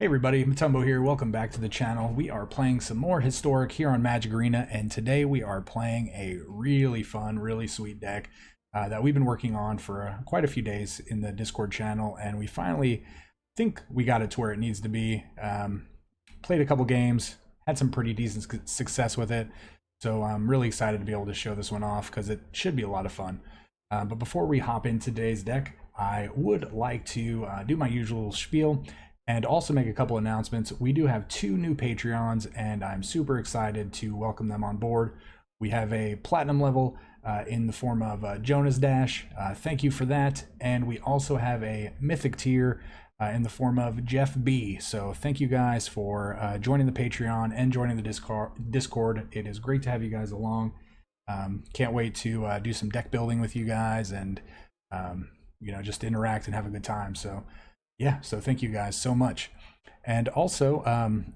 Hey everybody, Matumbo here. Welcome back to the channel. We are playing some more Historic here on Magic Arena, and today we are playing a really fun, really sweet deck that we've been working on for quite a few days in the Discord channel, and we finally think we got it to where it needs to be. Played a couple games, had some pretty decent success with it, so I'm really excited to be able to show this one off because it should be a lot of fun. But before we hop into today's deck, I would like to do my usual spiel and also make a couple announcements. We do have 2 new Patreons, and I'm super excited to welcome them on board. We have a platinum level in the form of Jonas Dash. Thank you for that. And we also have a mythic tier in the form of Jeff B. So thank you guys for joining the Patreon and joining the Discord. It is great to have you guys along. Can't wait to do some deck building with you guys and just interact and have a good time. So yeah, so thank you guys so much. And also,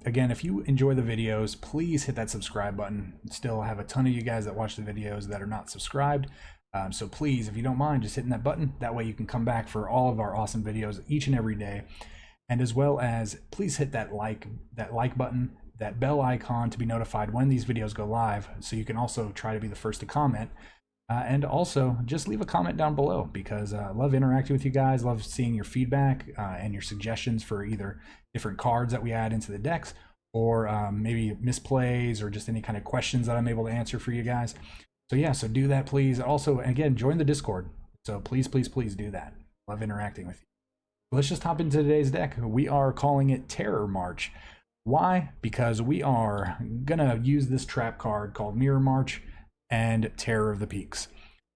again, if you enjoy the videos, please hit that subscribe button. Still have a ton of you guys that watch the videos that are not subscribed. So please, if you don't mind, just hitting that button. That way you can come back for all of our awesome videos each and every day. And as well as, please hit that like button, that bell icon to be notified when these videos go live. So you can also try to be the first to comment. And also just leave a comment down below because I love interacting with you guys, love seeing your feedback and your suggestions for either different cards that we add into the decks or maybe misplays or just any kind of questions that I'm able to answer for you guys. So yeah, so do that please. Also, again, join the Discord. So please do that. Love interacting with you. Let's just hop into today's deck. We are calling it Terror March. Why? Because we are gonna use this trap card called Mirror March and Terror of the Peaks.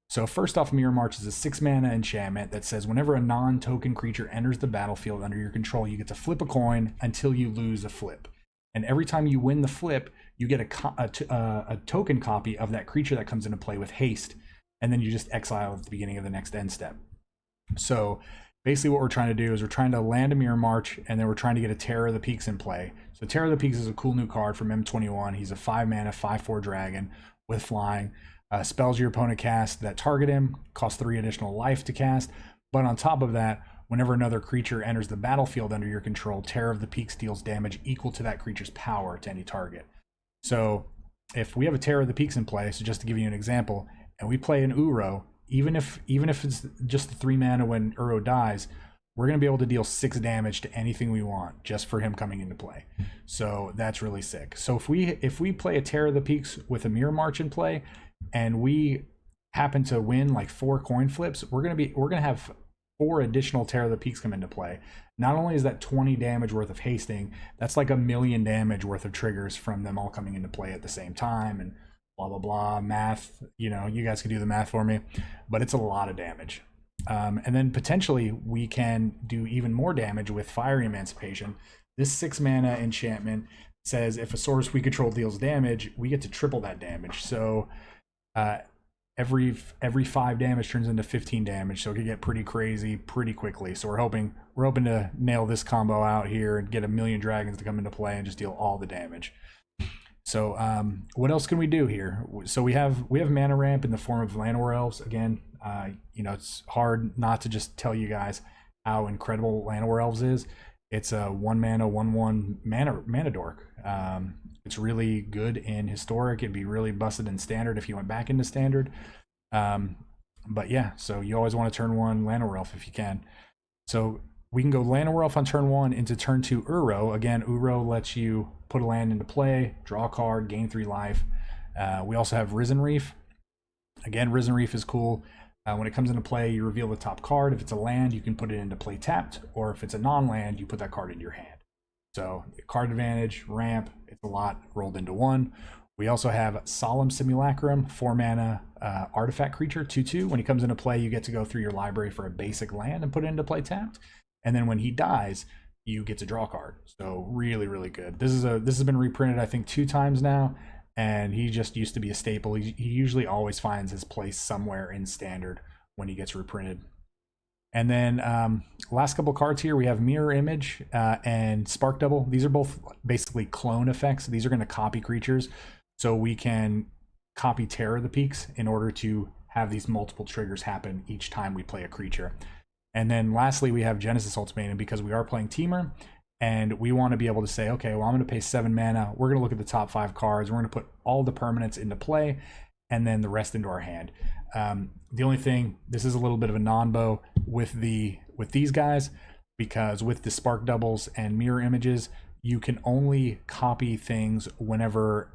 So first off, Mirror March is a 6-mana enchantment that says whenever a non-token creature enters the battlefield under your control, you get to flip a coin until you lose a flip. And every time you win the flip, you get a token copy of that creature that comes into play with haste, and then you just exile at the beginning of the next end step. So basically what we're trying to do is we're trying to land a Mirror March, and then we're trying to get a Terror of the Peaks in play. So Terror of the Peaks is a cool new card from M21. He's a 5-mana, 5/4 dragon with flying. Spells your opponent cast that target him cost 3 additional life to cast, but on top of that, whenever another creature enters the battlefield under your control, Terror of the Peaks deals damage equal to that creature's power to any target. So if we have a Terror of the Peaks in play, so just to give you an example, and we play an Uro, even if it's just the 3 mana when Uro dies, we're going to be able to deal 6 damage to anything we want just for him coming into play. So that's really sick. So if we play a Terror of the Peaks with a Mirror March in play and we happen to win like 4 coin flips, we're going to have 4 additional Terror of the Peaks come into play. Not only is that 20 damage worth of hasting, that's like 1,000,000 damage worth of triggers from them all coming into play at the same time and blah blah blah. Math, you guys can do the math for me, but it's a lot of damage. And then potentially we can do even more damage with Fiery Emancipation. This 6-mana enchantment says if a source we control deals damage, we get to triple that damage. So every 5 damage turns into 15 damage, so it could get pretty crazy pretty quickly. So we're hoping to nail this combo out here and get 1,000,000 dragons to come into play and just deal all the damage. So what else can we do here? So we have mana ramp in the form of Llanowar Elves. Again, it's hard not to just tell you guys how incredible Llanowar Elves is. It's a 1-mana 1/1 mana dork. It's really good in Historic. It'd be really busted in Standard if you went back into Standard. But yeah, so you always want to turn 1 Llanowar Elf if you can. So we can go Llanowar Elf on turn 1 into turn 2 Uro. Again, Uro lets you put a land into play, draw a card, gain 3 life. We also have Risen Reef. Again, Risen Reef is cool. When it comes into play, you reveal the top card. If it's a land, you can put it into play tapped, or if it's a non-land, you put that card into your hand. So card advantage, ramp, it's a lot rolled into one. We also have Solemn Simulacrum, 4-mana artifact creature, 2/2. When he comes into play, you get to go through your library for a basic land and put it into play tapped. And then when he dies, you get to draw a card. So really, really good. This has been reprinted, I think, 2 times now, and he just used to be a staple. He usually always finds his place somewhere in Standard when he gets reprinted. And then last couple cards here, we have Mirror Image and Spark Double. These are both basically clone effects. These are going to copy creatures, so we can copy Terror of the Peaks in order to have these multiple triggers happen each time we play a creature. And then lastly, we have Genesis Ultimatum because we are playing Temur, And we want to be able to say, okay, well, I'm going to pay 7 mana. We're going to look at the top 5 cards. We're going to put all the permanents into play and then the rest into our hand. The only thing, this is a little bit of a non-bow with these guys, because with the spark doubles and mirror images, you can only copy things whenever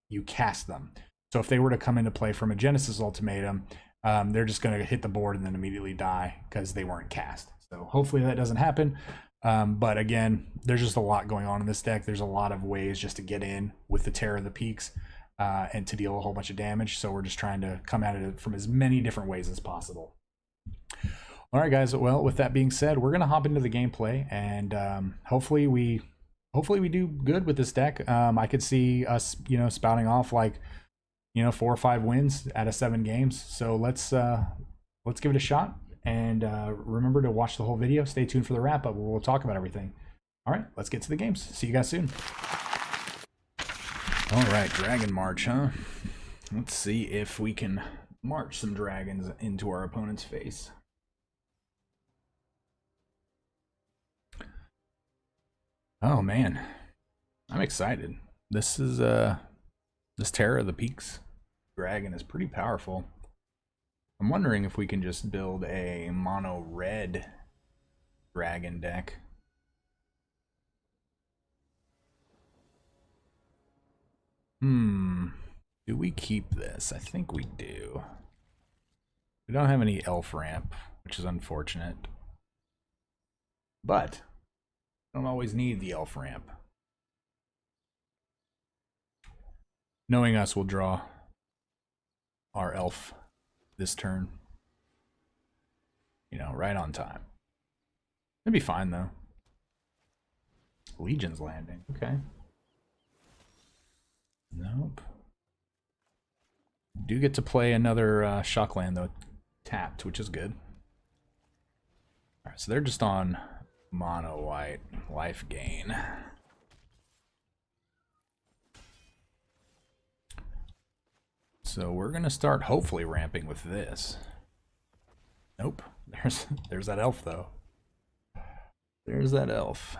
you cast them. So if they were to come into play from a Genesis Ultimatum, they're just going to hit the board and then immediately die because they weren't cast. So hopefully that doesn't happen. But again, there's just a lot going on in this deck. There's a lot of ways just to get in with the Terror of the Peaks and to deal a whole bunch of damage. So we're just trying to come at it from as many different ways as possible. All right, guys. Well, with that being said, we're going to hop into the gameplay, and hopefully we do good with this deck. I could see us, spouting off like, 4 or 5 wins out of 7 games. So let's give it a shot. And remember to watch the whole video. Stay tuned for the wrap up. We'll talk about everything. All right, let's get to the games. See you guys soon. All right, Dragon March, huh? Let's see if we can march some dragons into our opponent's face. Oh man, I'm excited. This is this Terror of the Peaks dragon is pretty powerful. I'm wondering if we can just build a mono red dragon deck. Do we keep this? I think we do. We don't have any elf ramp, which is unfortunate. But I don't always need the elf ramp. Knowing us, we'll draw our elf this turn. Right on time. It'd be fine though. Legion's Landing. Okay. Nope. Do get to play another Shockland though, tapped, which is good. Alright, so they're just on mono white life gain. So we're gonna start hopefully ramping with this. Nope. There's that elf though. There's that elf.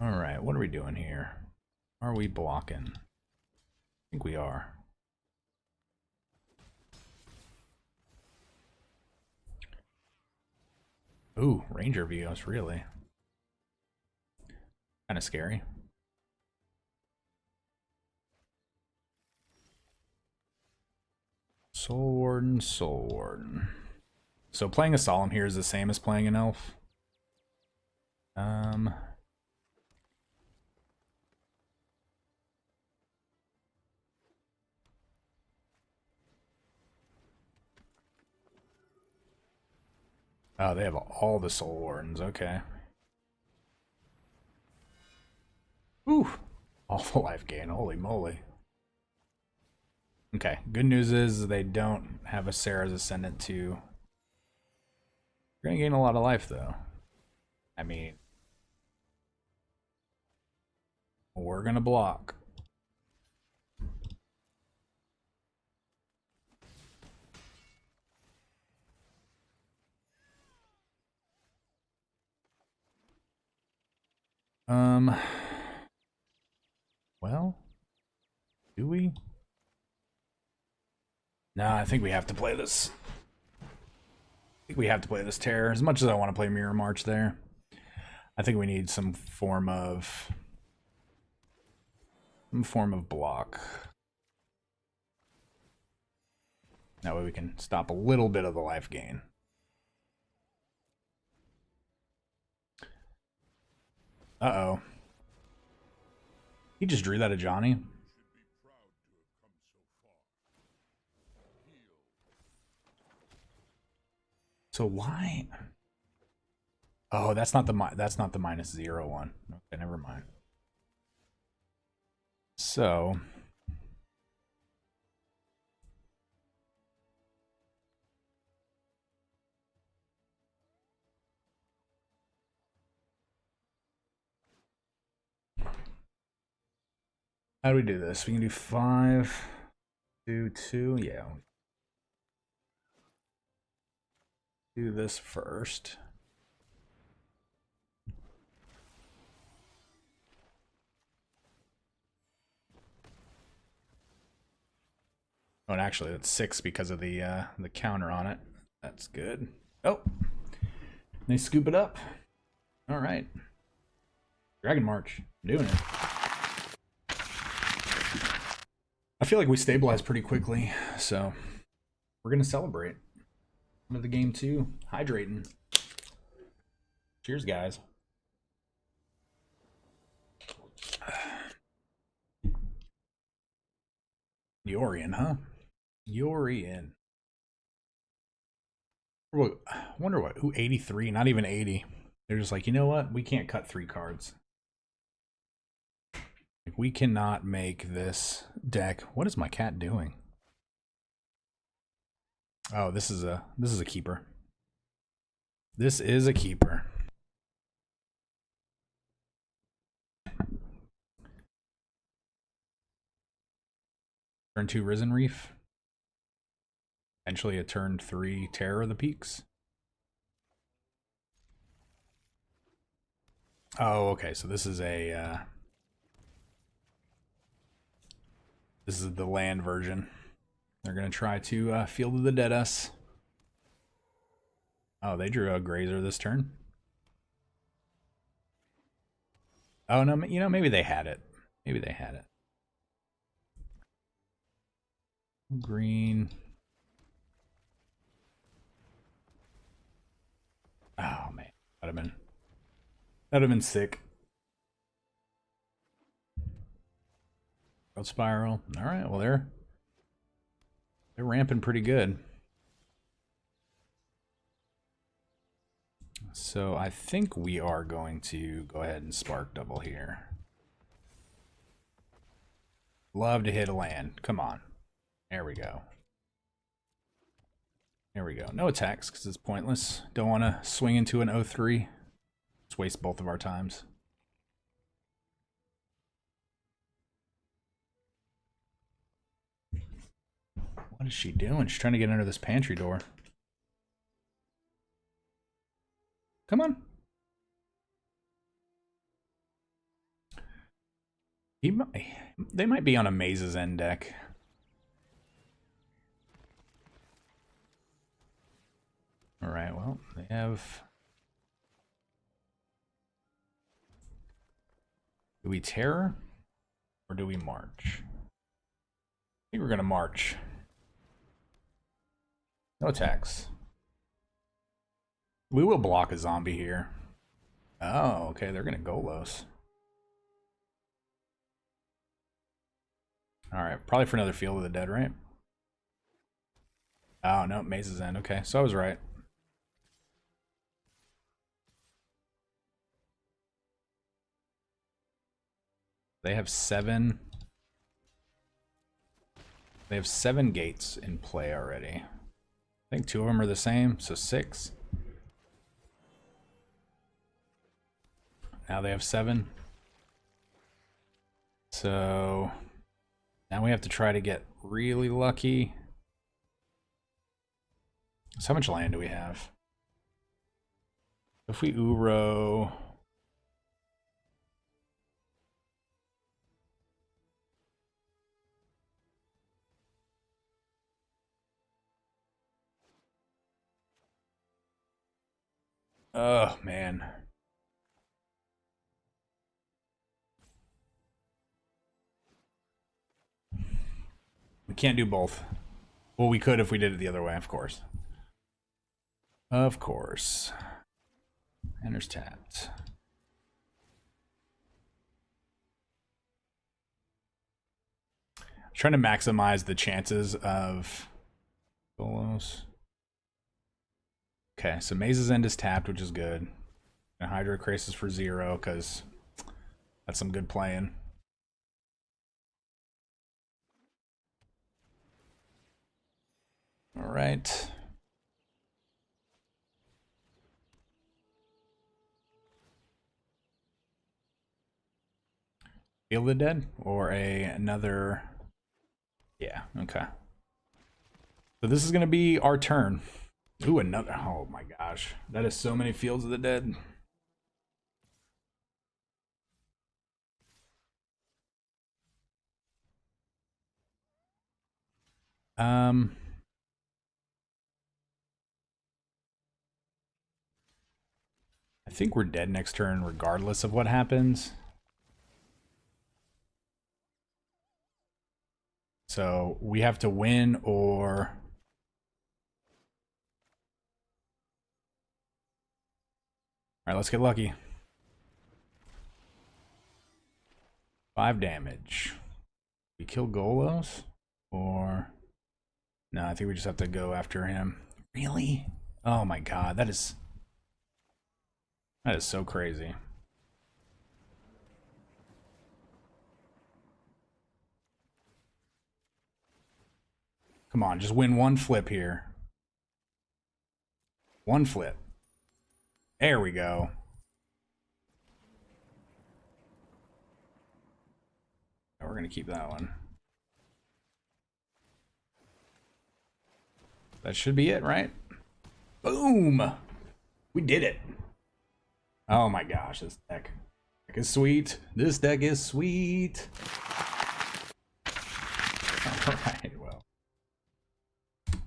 Alright, what are we doing here? Are we blocking? I think we are. Ooh, Ranger Vios, really? Kinda scary. Soul Warden, Soul Warden. So playing a Solemn here is the same as playing an elf. Oh, they have all the Soul Wardens, okay. Ooh, all the life gain, holy moly. Okay, good news is they don't have a Sarah's Ascendant too. You're gonna gain a lot of life though. I mean, we're gonna block. Well, do we? No, I think we have to play this. I think we have to play this Terror. As much as I want to play Mirror March there, I think we need some form of block. That way we can stop a little bit of the life gain. Uh-oh. He just drew that at Johnny. So why? Oh, that's not the -0 one. Okay, never mind. So how do we do this? We can do 5, 2, 2. Yeah. Do this first. Oh, and actually, that's 6 because of the counter on it. That's good. Oh, they scoop it up. All right. Dragon March. I'm doing it. I feel like we stabilized pretty quickly, so we're going to celebrate. Into the game, too. Hydrating. Cheers, guys. Yorian, huh? Yorian. I wonder what. Ooh, 83. Not even 80. They're just like, you know what? We can't cut 3 cards. Like, we cannot make this deck. What is my cat doing? Oh, this is a keeper. This is a keeper. Turn 2 Risen Reef. Eventually a turn 3 Terror of the Peaks. Oh, okay. So this is a this is the land version. They're gonna try to Field of the Dead us. Oh, they drew a Grazer this turn. Oh no, you know, maybe they had it. Maybe they had it. Green. Oh man, that'd have been sick. Growth Spiral. All right, well they're ramping pretty good. So I think we are going to go ahead and Spark Double here. Love to hit a land. Come on. There we go. There we go. No attacks because it's pointless. Don't want to swing into an 0-3. Let's waste both of our times. What is she doing? She's trying to get under this pantry door. Come on. They might be on a Maze's End deck. All right, well, they have... Do we Terror or do we March? I think we're going to March. No attacks. We will block a zombie here. Oh, okay, they're going to Golos. Alright, probably for another Field of the Dead, right? Oh, no, Maze's End. Okay, so I was right. They have 7. They have 7 gates in play already. I think 2 of them are the same, so 6. Now they have 7. So now we have to try to get really lucky. So how much land do we have? If we Uro... Oh, man. We can't do both. Well, we could if we did it the other way, of course. Of course. Enters tapped. Trying to maximize the chances of Golos. Okay, so Maze's End is tapped, which is good. And Hydro Crisis for 0, because that's some good playing. All right. Field of the Dead or another... Yeah, okay. So this is going to be our turn. Ooh, another... Oh my gosh. That is so many Fields of the Dead. I think we're dead next turn regardless of what happens. So we have to win or... Alright, let's get lucky. 5 damage. We kill Golos? Or... No, I think we just have to go after him. Really? Oh my god, that is so crazy. Come on, just win one flip here. One flip. There we go. We're gonna keep that one. That should be it, right? Boom! We did it. Oh my gosh, this deck is sweet. This deck is sweet. Alright, well. I'm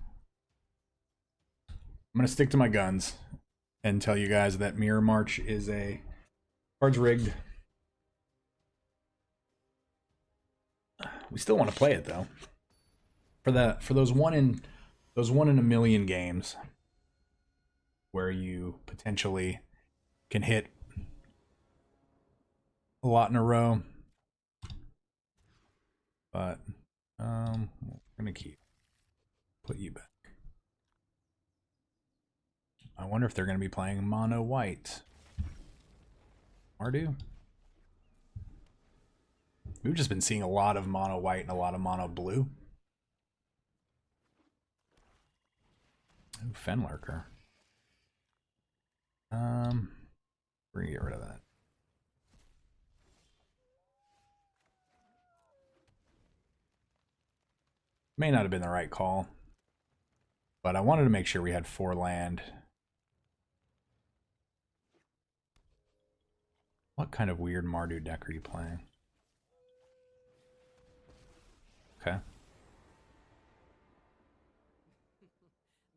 gonna stick to my guns and tell you guys that Mirror March is a card's rigged. We still want to play it though. For those one in a million games where you potentially can hit a lot in a row. But we're gonna put you back. I wonder if they're gonna be playing mono white. Mardu? We've just been seeing a lot of mono white and a lot of mono blue. Ooh, Fenlurker. We're gonna get rid of that. May not have been the right call, but I wanted to make sure we had 4 land. What kind of weird Mardu deck are you playing? Okay.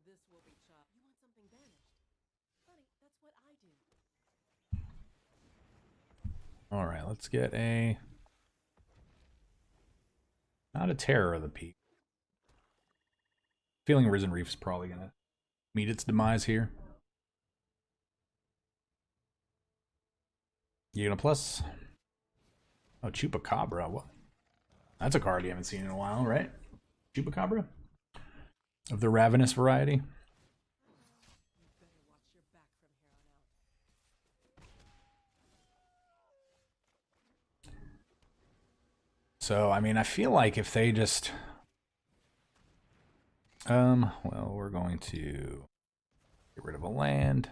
This will be chopped. You want something banished? Buddy, that's what I do. All right, let's get a... Not a Terror of the Peak. Feeling Risen Reef is probably going to meet its demise here. You gonna plus? Oh, Chupacabra. What? That's a card you haven't seen in a while, right? Chupacabra? Of the Ravenous variety. You better watch your back from here on out. So, I mean, I feel like if they just... well, we're going to get rid of a land.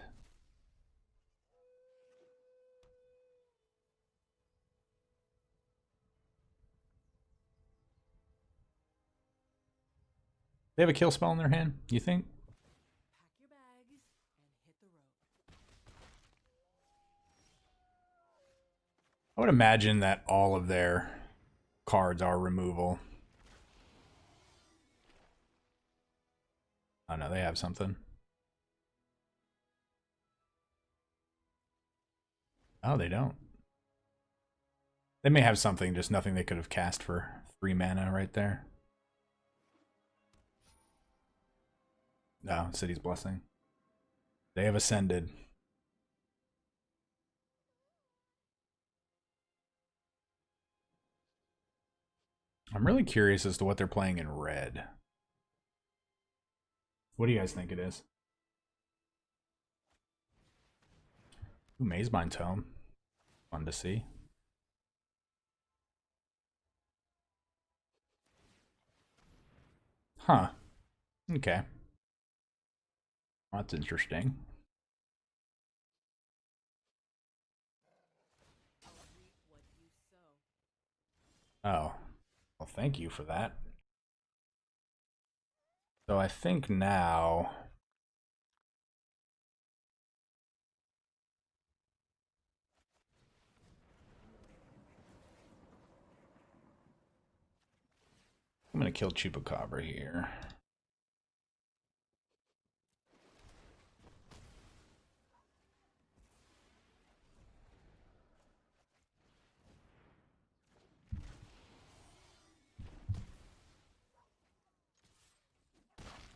They have a kill spell in their hand, you think? Pack your bags and hit the road. I would imagine that all of their cards are removal. Oh no, they have something. Oh, they don't. They may have something, just nothing they could have cast for 3 mana right there. No, City's Blessing. They have ascended. I'm really curious as to what they're playing in red. What do you guys think it is? Ooh, Mazebind Tome. Fun to see. Huh. Okay. That's interesting. I'll reap what you sow. Oh. Well, thank you for that. So I think now... I'm gonna kill Chupacabra here.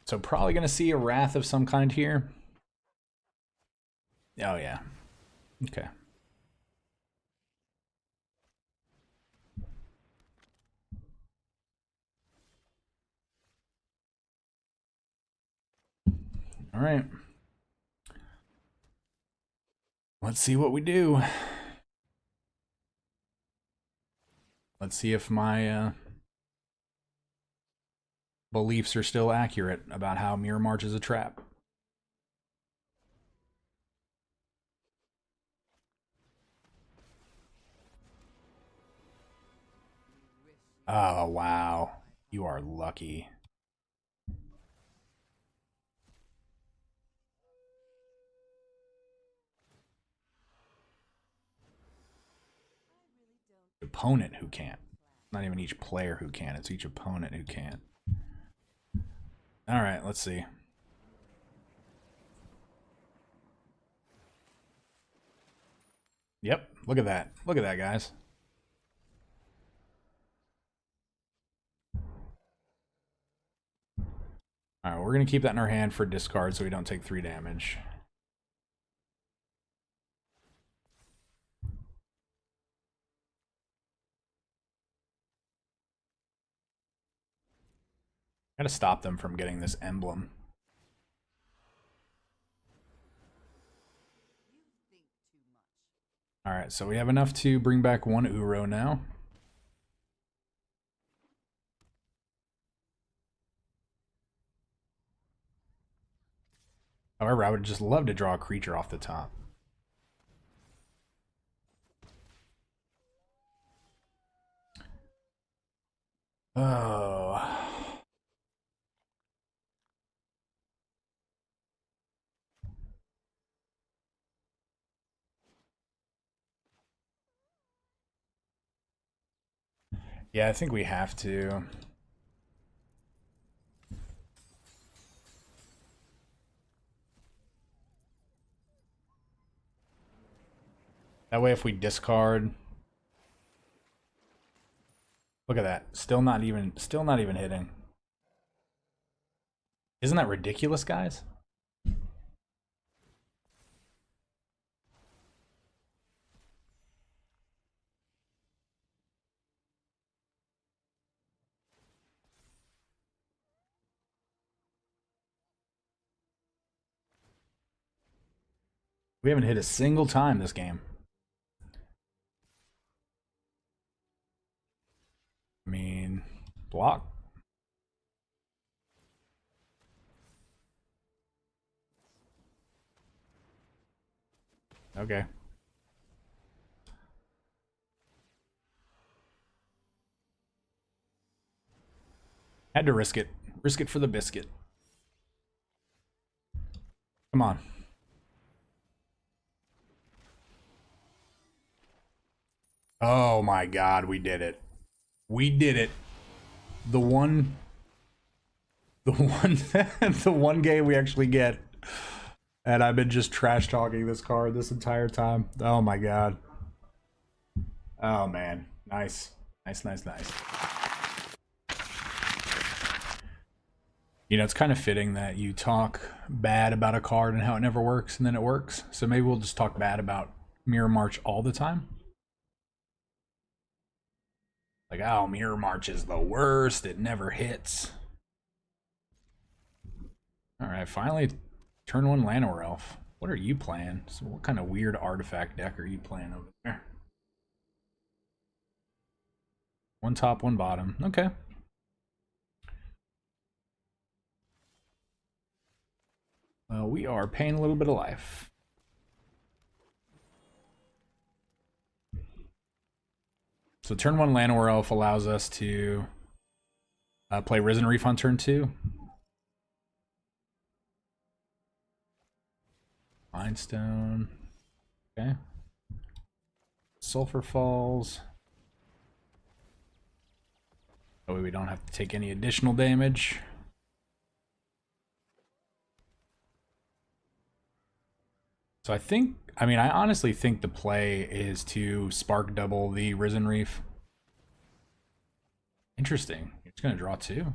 So probably gonna see a Wrath of some kind here. Oh yeah. Okay. All right. Let's see what we do. Let's see if my beliefs are still accurate about how Mirror March is a trap. Oh, wow. You are lucky. Opponent who can't. Not even each player who can. It's each opponent who can't. All right, let's see. Yep, look at that. Look at that, guys. All right, we're going to keep that in our hand for discard so we don't take 3 damage. Gotta stop them from getting this emblem. Alright, so we have enough to bring back 1 Uro now. However, I would just love to draw a creature off the top. Oh. Yeah, I think we have to. That way if we discard... Look at that. Still not even hitting. Isn't that ridiculous, guys? We haven't hit a single time this game. I mean, block. Okay. Had to risk it. Risk it for the biscuit. Come on. Oh my god, we did it. We did it. The one the one game we actually get. And I've been just trash talking this card this entire time. Oh my god. Oh man. Nice. Nice, nice, nice. You know, it's kind of fitting that you talk bad about a card and how it never works, and then it works. So maybe we'll just talk bad about Mirror March all the time. Like, oh, Mirror March is the worst. It never hits. All right, finally, turn 1 Llanowar Elf. What are you playing? So what kind of weird artifact deck are you playing over there? 1 top, 1 bottom. Okay. Well, we are paying a little bit of life. So turn 1 Llanowar Elf allows us to play Risen Reef on turn 2. Mindstone. Okay. Sulfur Falls. That way we don't have to take any additional damage. So I honestly think the play is to spark double the Risen Reef. Interesting. You're just gonna draw 2.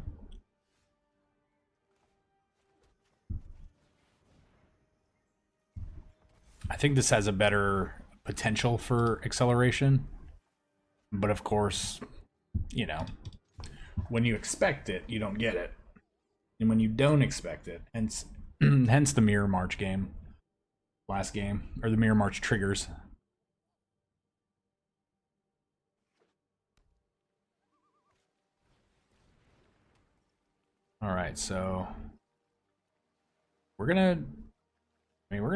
I think this has a better potential for acceleration. But of course, you know, when you expect it, you don't get it. And when you don't expect it, hence hence the Mirror March game. Last game. Or the Mirror March triggers. Alright, so we're gonna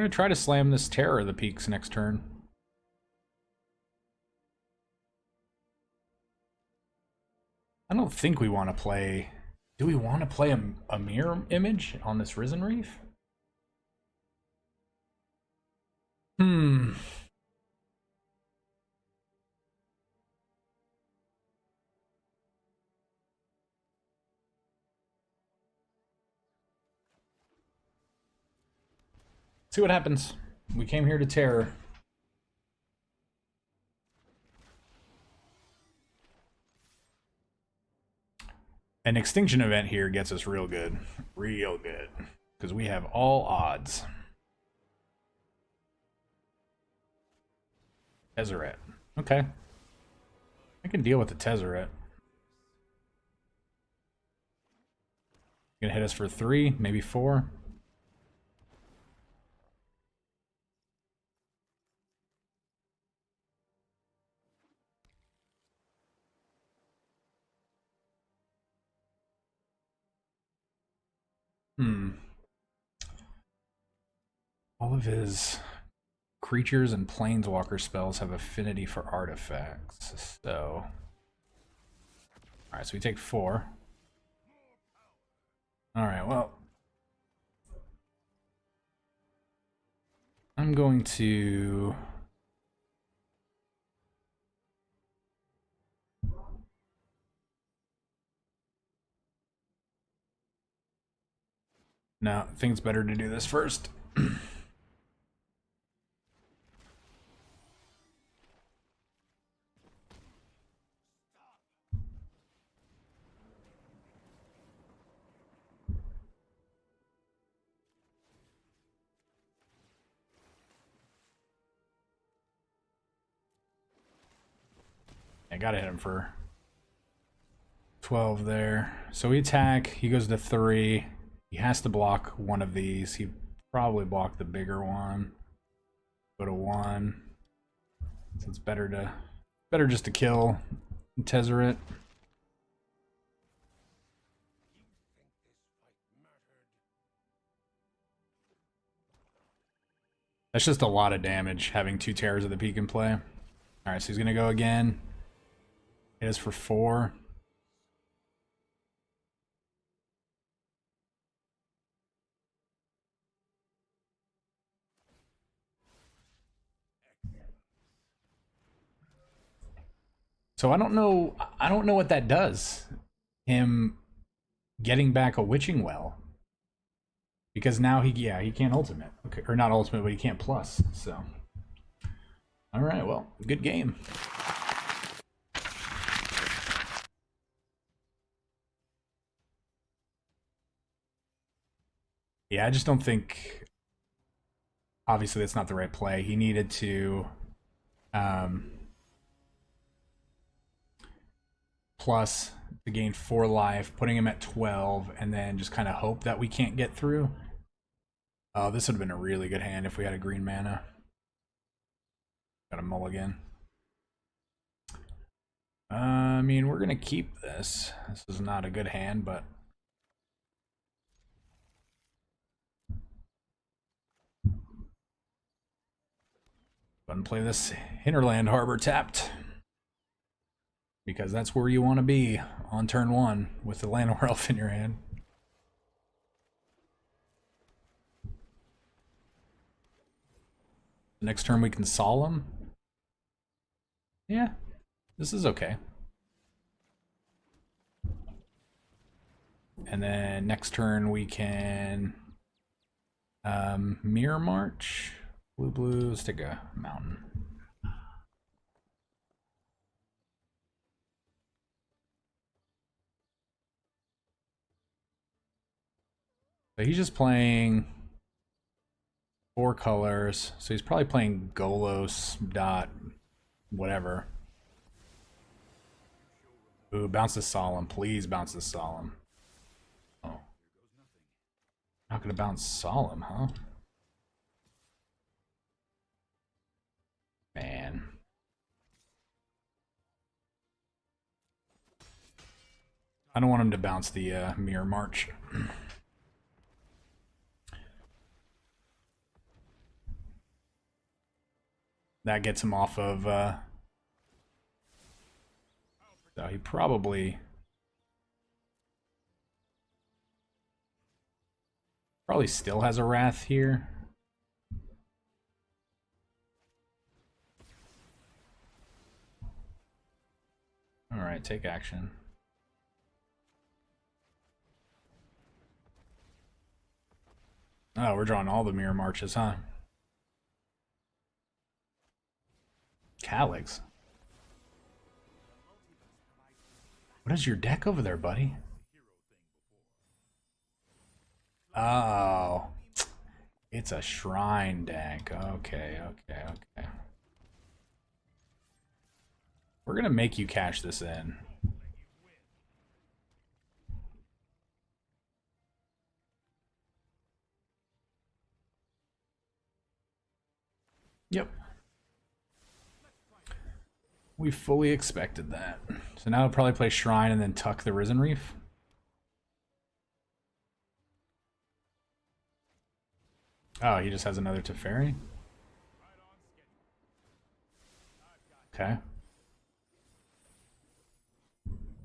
try to slam this Terror of the Peaks next turn. I don't think we want to play. Do we want to play a mirror image on this Risen Reef? See what happens. We came here to terror. An extinction event here gets us real good. Real good. Because we have all odds. Tezzeret. Okay. I can deal with the Tezzeret. Gonna hit us for 3, maybe 4. All of his creatures and planeswalker spells have affinity for artifacts, so... Alright, so we take 4. Alright, well... I'm going to... No, I think it's better to do this first. I gotta hit him for 12 there. So we attack, he goes to 3. He has to block one of these. He probably blocked the bigger one. Go to 1. So it's better just to kill Tezzeret. That's just a lot of damage having 2 Terrors of the Peak in play. Alright, so he's gonna go again. Hit us for 4. So I don't know what that does. Him getting back a Witching Well. Because now he can't ultimate. Okay, or not ultimate, but he can't plus. So alright, well, good game. Yeah, I just don't think, obviously that's not the right play. He needed to plus to gain 4 life, putting him at 12, and then just kind of hope that we can't get through. Oh, this would have been a really good hand if we had a green mana. Got a mulligan. I mean, we're gonna keep this. This is not a good hand, but go ahead and play this Hinterland Harbor tapped. Because that's where you want to be on turn 1 with the Llanowar Elf in your hand. Next turn we can Solemn. Yeah, this is okay. And then next turn we can Mirror March. Blue, blue, let's take a mountain. So he's just playing 4 colors. So he's probably playing Golos dot whatever. Ooh, bounce this Solemn. Please bounce this Solemn. Oh. Not gonna bounce Solemn, huh? Man. I don't want him to bounce the Mirror March. That gets him off of so he probably still has a Wrath here. All right, take action. Oh, we're drawing all the Mirror Marches, huh? Calyx. What is your deck over there, buddy? Oh, it's a shrine deck. Okay, okay, okay. We're gonna make you cash this in. Yep. We fully expected that. So now I'll probably play Shrine and then tuck the Risen Reef. Oh, he just has another Teferi? Okay.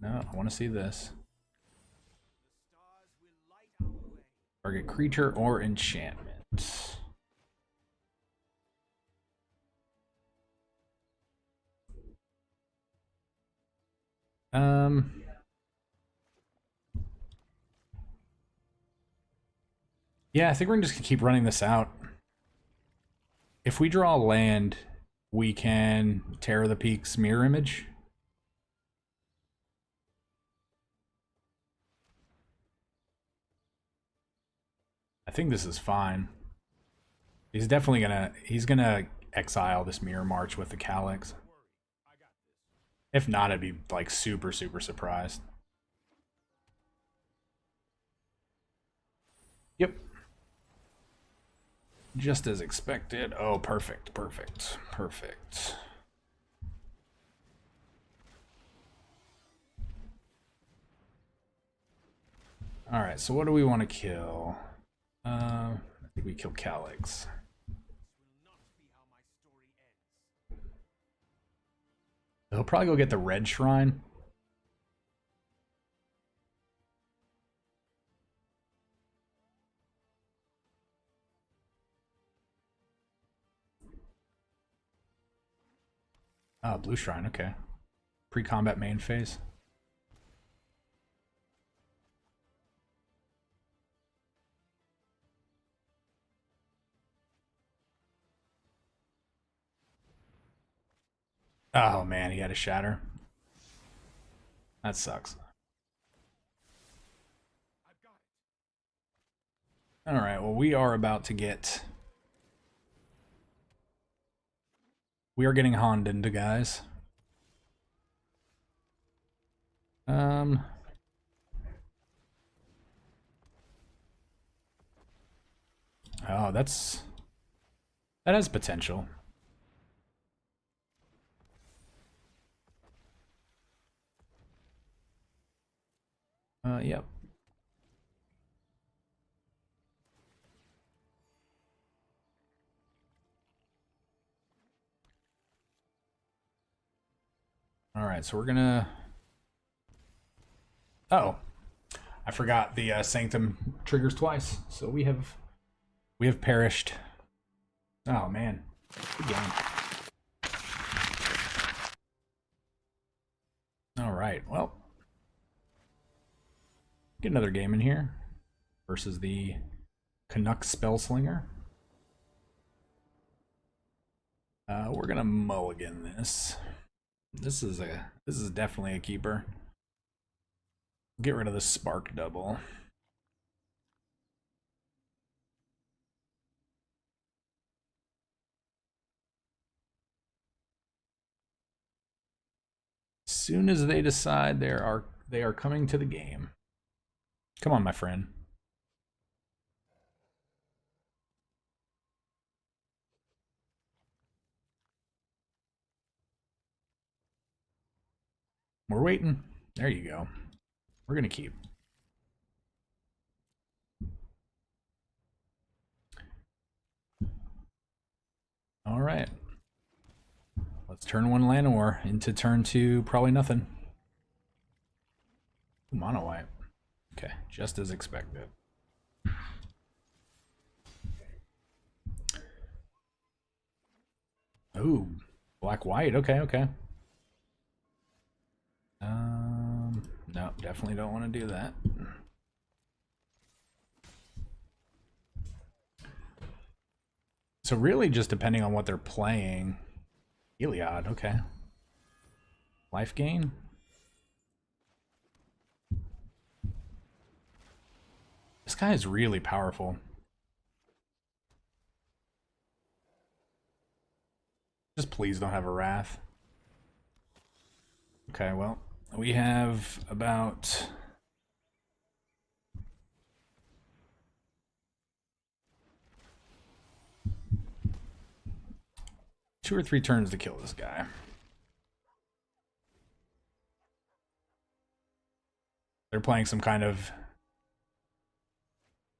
No, I want to see this. Target creature or enchantment. Yeah, I think we're just gonna keep running this out. If we draw land, we can Terror the Peaks mirror image. I think this is fine. He's definitely gonna exile this Mirror March with the Calyx. If not, I'd be like super surprised. Yep. Just as expected. Oh, perfect. Alright, so what do we want to kill? I think we kill Calyx. He'll probably go get the red shrine. Oh, blue shrine, okay. Pre-combat main phase. Oh man, he had a shatter. That sucks. Alright, well we are about to get... We are getting Hondened, guys. Oh, that has potential. Yep. All right, so we're gonna... Oh, I forgot the Sanctum triggers twice, so we have perished. Oh man, good game. All right, well, Get another game in here versus the Canuck Spellslinger. We're gonna mulligan this. This is definitely a keeper. Get rid of the Spark Double. As soon as they decide they are coming to the game. Come on, my friend. We're waiting. There you go. We're gonna keep. All right. Let's turn one Llanowar into turn two. Probably nothing. Mono white. Okay, just as expected. Ooh, black white. Okay, okay. No, definitely don't want to do that. So really just depending on what they're playing. Iliad, okay. Life gain? This guy is really powerful. Just please don't have a Wrath. Okay, well, we have about... two or three turns to kill this guy. They're playing some kind of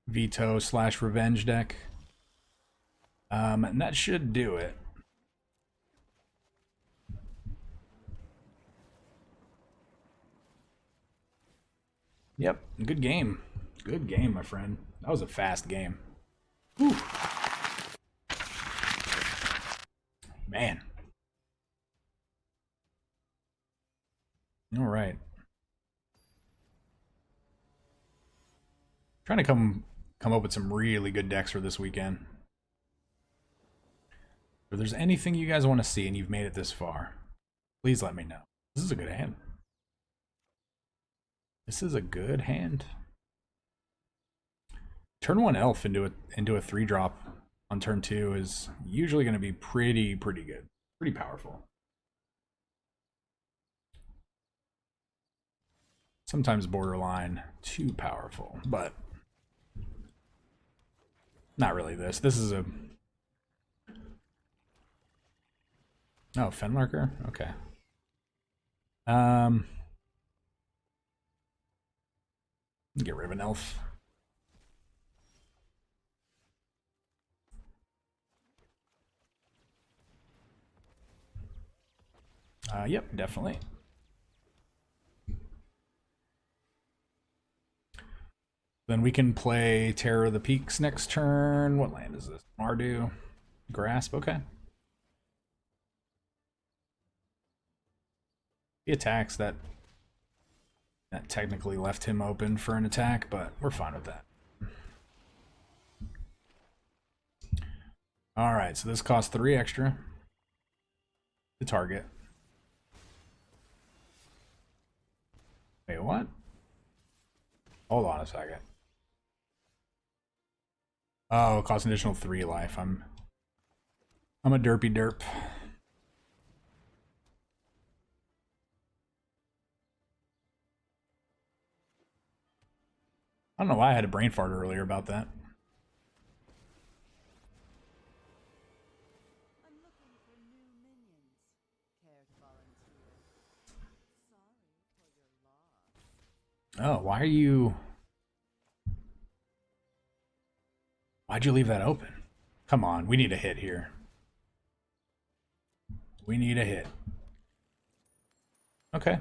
veto / revenge deck. And that should do it. Yep, good game. Good game, my friend. That was a fast game. Whew. Man. All right. Trying to come up with some really good decks for this weekend. If there's anything you guys want to see and you've made it this far, please let me know. This is a good hand. This is a good hand. Turn one elf into a 3-drop on turn 2 is usually going to be pretty good. Pretty powerful. Sometimes borderline too powerful, but not really this. This is a... Oh, Fenlurker? Okay. Get rid of an elf. Yep, definitely. Then we can play Terror of the Peaks next turn. What land is this? Mardu. Grasp, okay. He attacks, that technically left him open for an attack, but we're fine with that. Alright, so this costs 3 extra to target. Wait, what? Hold on a second. Oh, it costs an additional 3 life. I'm a derpy derp. I don't know why I had a brain fart earlier about that. I'm looking for new minions. Care to volunteer? Sorry for your loss. Oh, why are you... Why'd you leave that open? Come on, we need a hit here. We need a hit. Okay.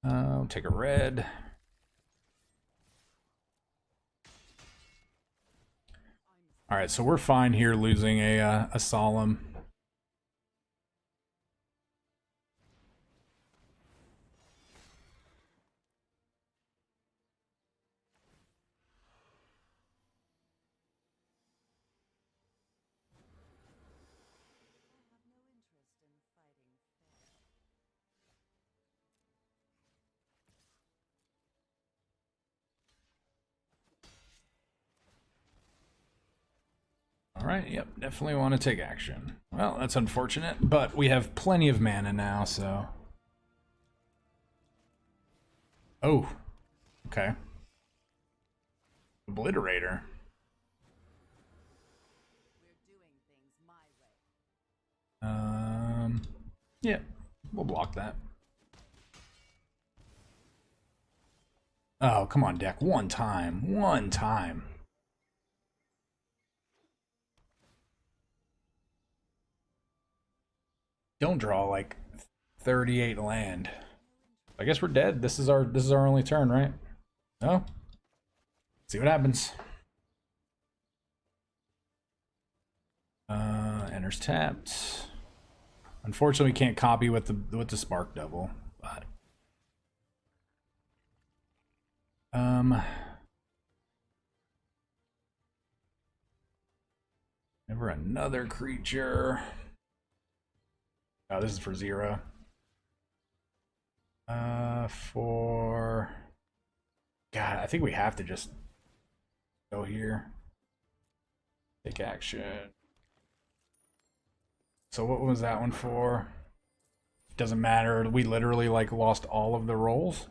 I'll take a red. Alright, so we're fine here losing a Solemn. right? Yep, definitely want to take action. Well, that's unfortunate, but we have plenty of mana now, so... Oh, okay. Obliterator. Yeah, we'll block that. Oh, come on, deck. One time. One time. Don't draw like 38 land. I guess we're dead. This is our only turn, right? No? See what happens. Enters tapped. Unfortunately, we can't copy with the Spark Devil, but never another creature. Oh, this is for 0. For God, I think we have to just go here. Take action. So what was that one for? Doesn't matter. We literally like lost all of the rolls.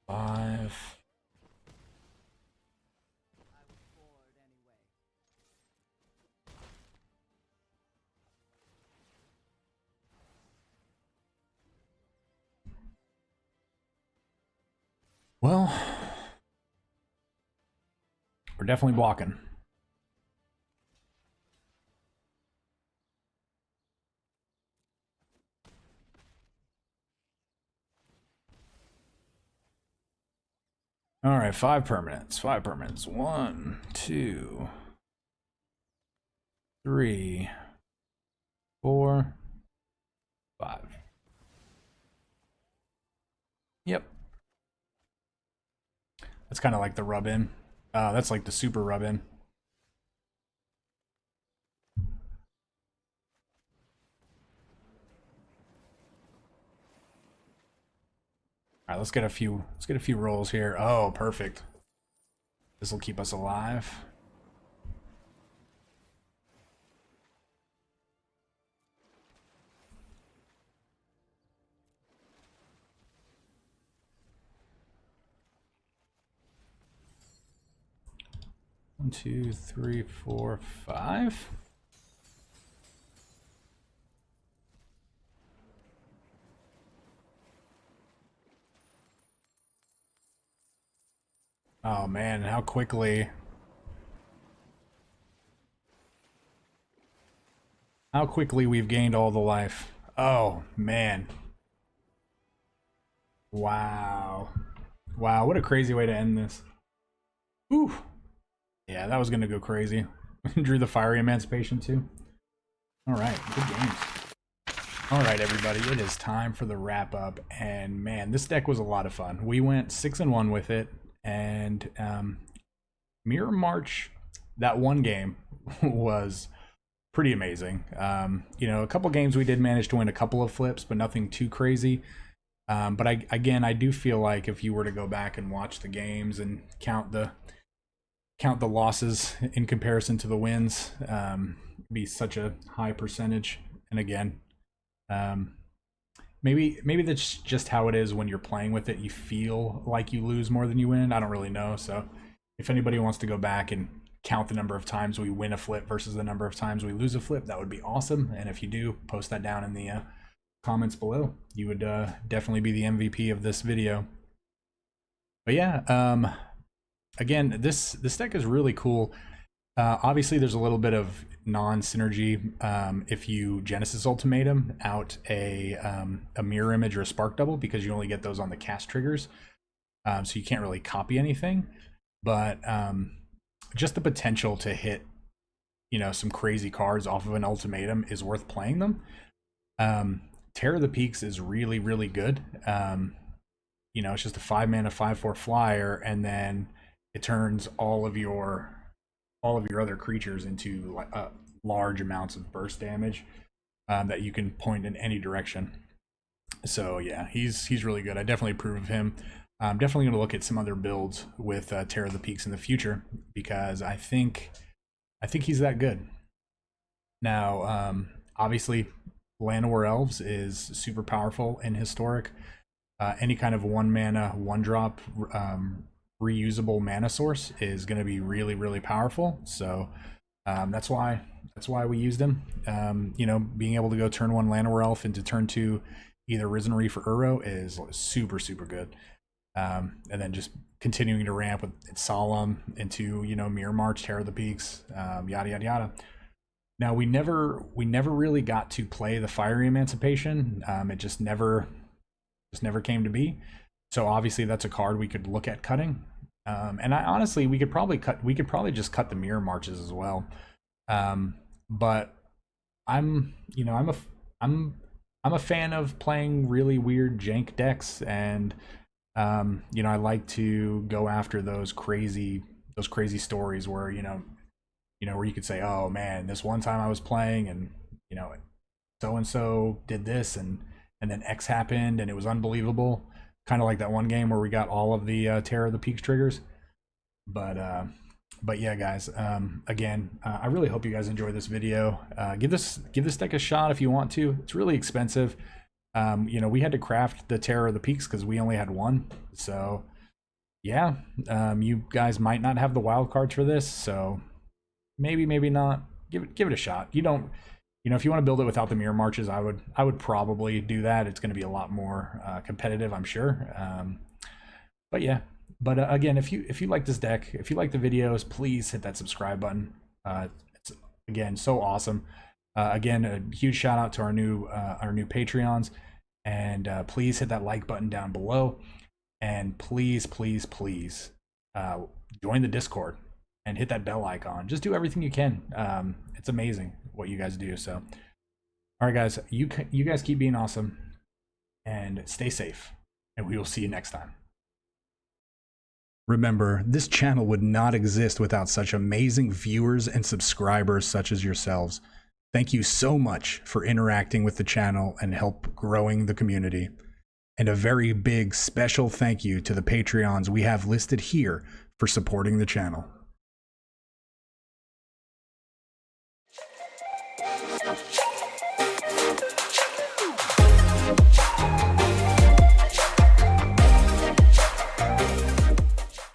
5. Well, we're definitely blocking. All right, 5 permanents. 5 permanents. 1, 2, 3, 4, 5. Yep. That's kind of like the rub in. That's like the super rub in. All right, let's get a few rolls here. Oh, perfect. This will keep us alive. One, 2, 3, 4, 5. Oh man, how quickly we've gained all the life. Oh man. Wow. Wow, what a crazy way to end this. Ooh. Yeah, that was gonna go crazy. Drew the Fiery Emancipation too. Alright, good games. Alright everybody, it is time for the wrap up, and man, this deck was a lot of fun. We went 6-1 with it, and Mirror March, that one game was pretty amazing. You know, a couple games we did manage to win a couple of flips, but nothing too crazy. But I do feel like if you were to go back and watch the games and count the losses in comparison to the wins, be such a high percentage. And again, maybe that's just how it is when you're playing with it. You feel like you lose more than you win. I don't really know. So if anybody wants to go back and count the number of times we win a flip versus the number of times we lose a flip, that would be awesome. And if you do, post that down in the comments below. You would definitely be the MVP of this video. But yeah, again, this deck is really cool. Obviously, there's a little bit of non-synergy if you Genesis Ultimatum out a mirror image or a spark double, because you only get those on the cast triggers, so you can't really copy anything. But just the potential to hit, you know, some crazy cards off of an ultimatum is worth playing them. Terror of the Peaks is really, really good. You know, it's just a 5-mana 5/4 flyer, and then it turns all of your other creatures into large amounts of burst damage that you can point in any direction. So yeah, he's really good. I definitely approve of him. I'm definitely going to look at some other builds with Terror of the Peaks in the future, because I think he's that good. Now, obviously, Llanowar Elves is super powerful in Historic. Any kind of 1 mana, 1 drop reusable mana source is going to be really, really powerful. So that's why we used him. You know, being able to go turn 1 Llanowar Elf into turn 2 either Risen Reef or Uro is super, super good. And then just continuing to ramp with Solemn into, you know, Mirror March, Terror of the Peaks, yada yada yada. Now we never really got to play the Fiery Emancipation. It just never came to be. So obviously that's a card we could look at cutting. And I honestly, we could probably just cut the Mirror Marches as well. But I'm a fan of playing really weird jank decks, and you know, I like to go after those crazy stories where, you know, where you could say, oh man, this one time I was playing and, you know, so and so did this, and then X happened and it was unbelievable. Kind of like that one game where we got all of the Terror of the Peaks triggers. But yeah, guys, again, I really hope you guys enjoy this video. Give this deck a shot if you want to. It's really expensive. You know, we had to craft the Terror of the Peaks because we only had one. So yeah, you guys might not have the wild cards for this, so maybe not. Give it a shot. You don't, you know, if you want to build it without the Mirror Marches, I would probably do that. It's going to be a lot more competitive, I'm sure. But yeah, but again, if you like this deck, if you like the videos, please hit that subscribe button. It's again so awesome. Again, a huge shout out to our new Patreons, and please hit that like button down below, and please join the Discord and hit that bell icon. Just do everything you can. It's amazing what you guys do. So, all right, guys, you guys keep being awesome and stay safe, and we will see you next time. Remember, this channel would not exist without such amazing viewers and subscribers such as yourselves. Thank you so much for interacting with the channel and help growing the community. And a very big special thank you to the Patreons we have listed here for supporting the channel.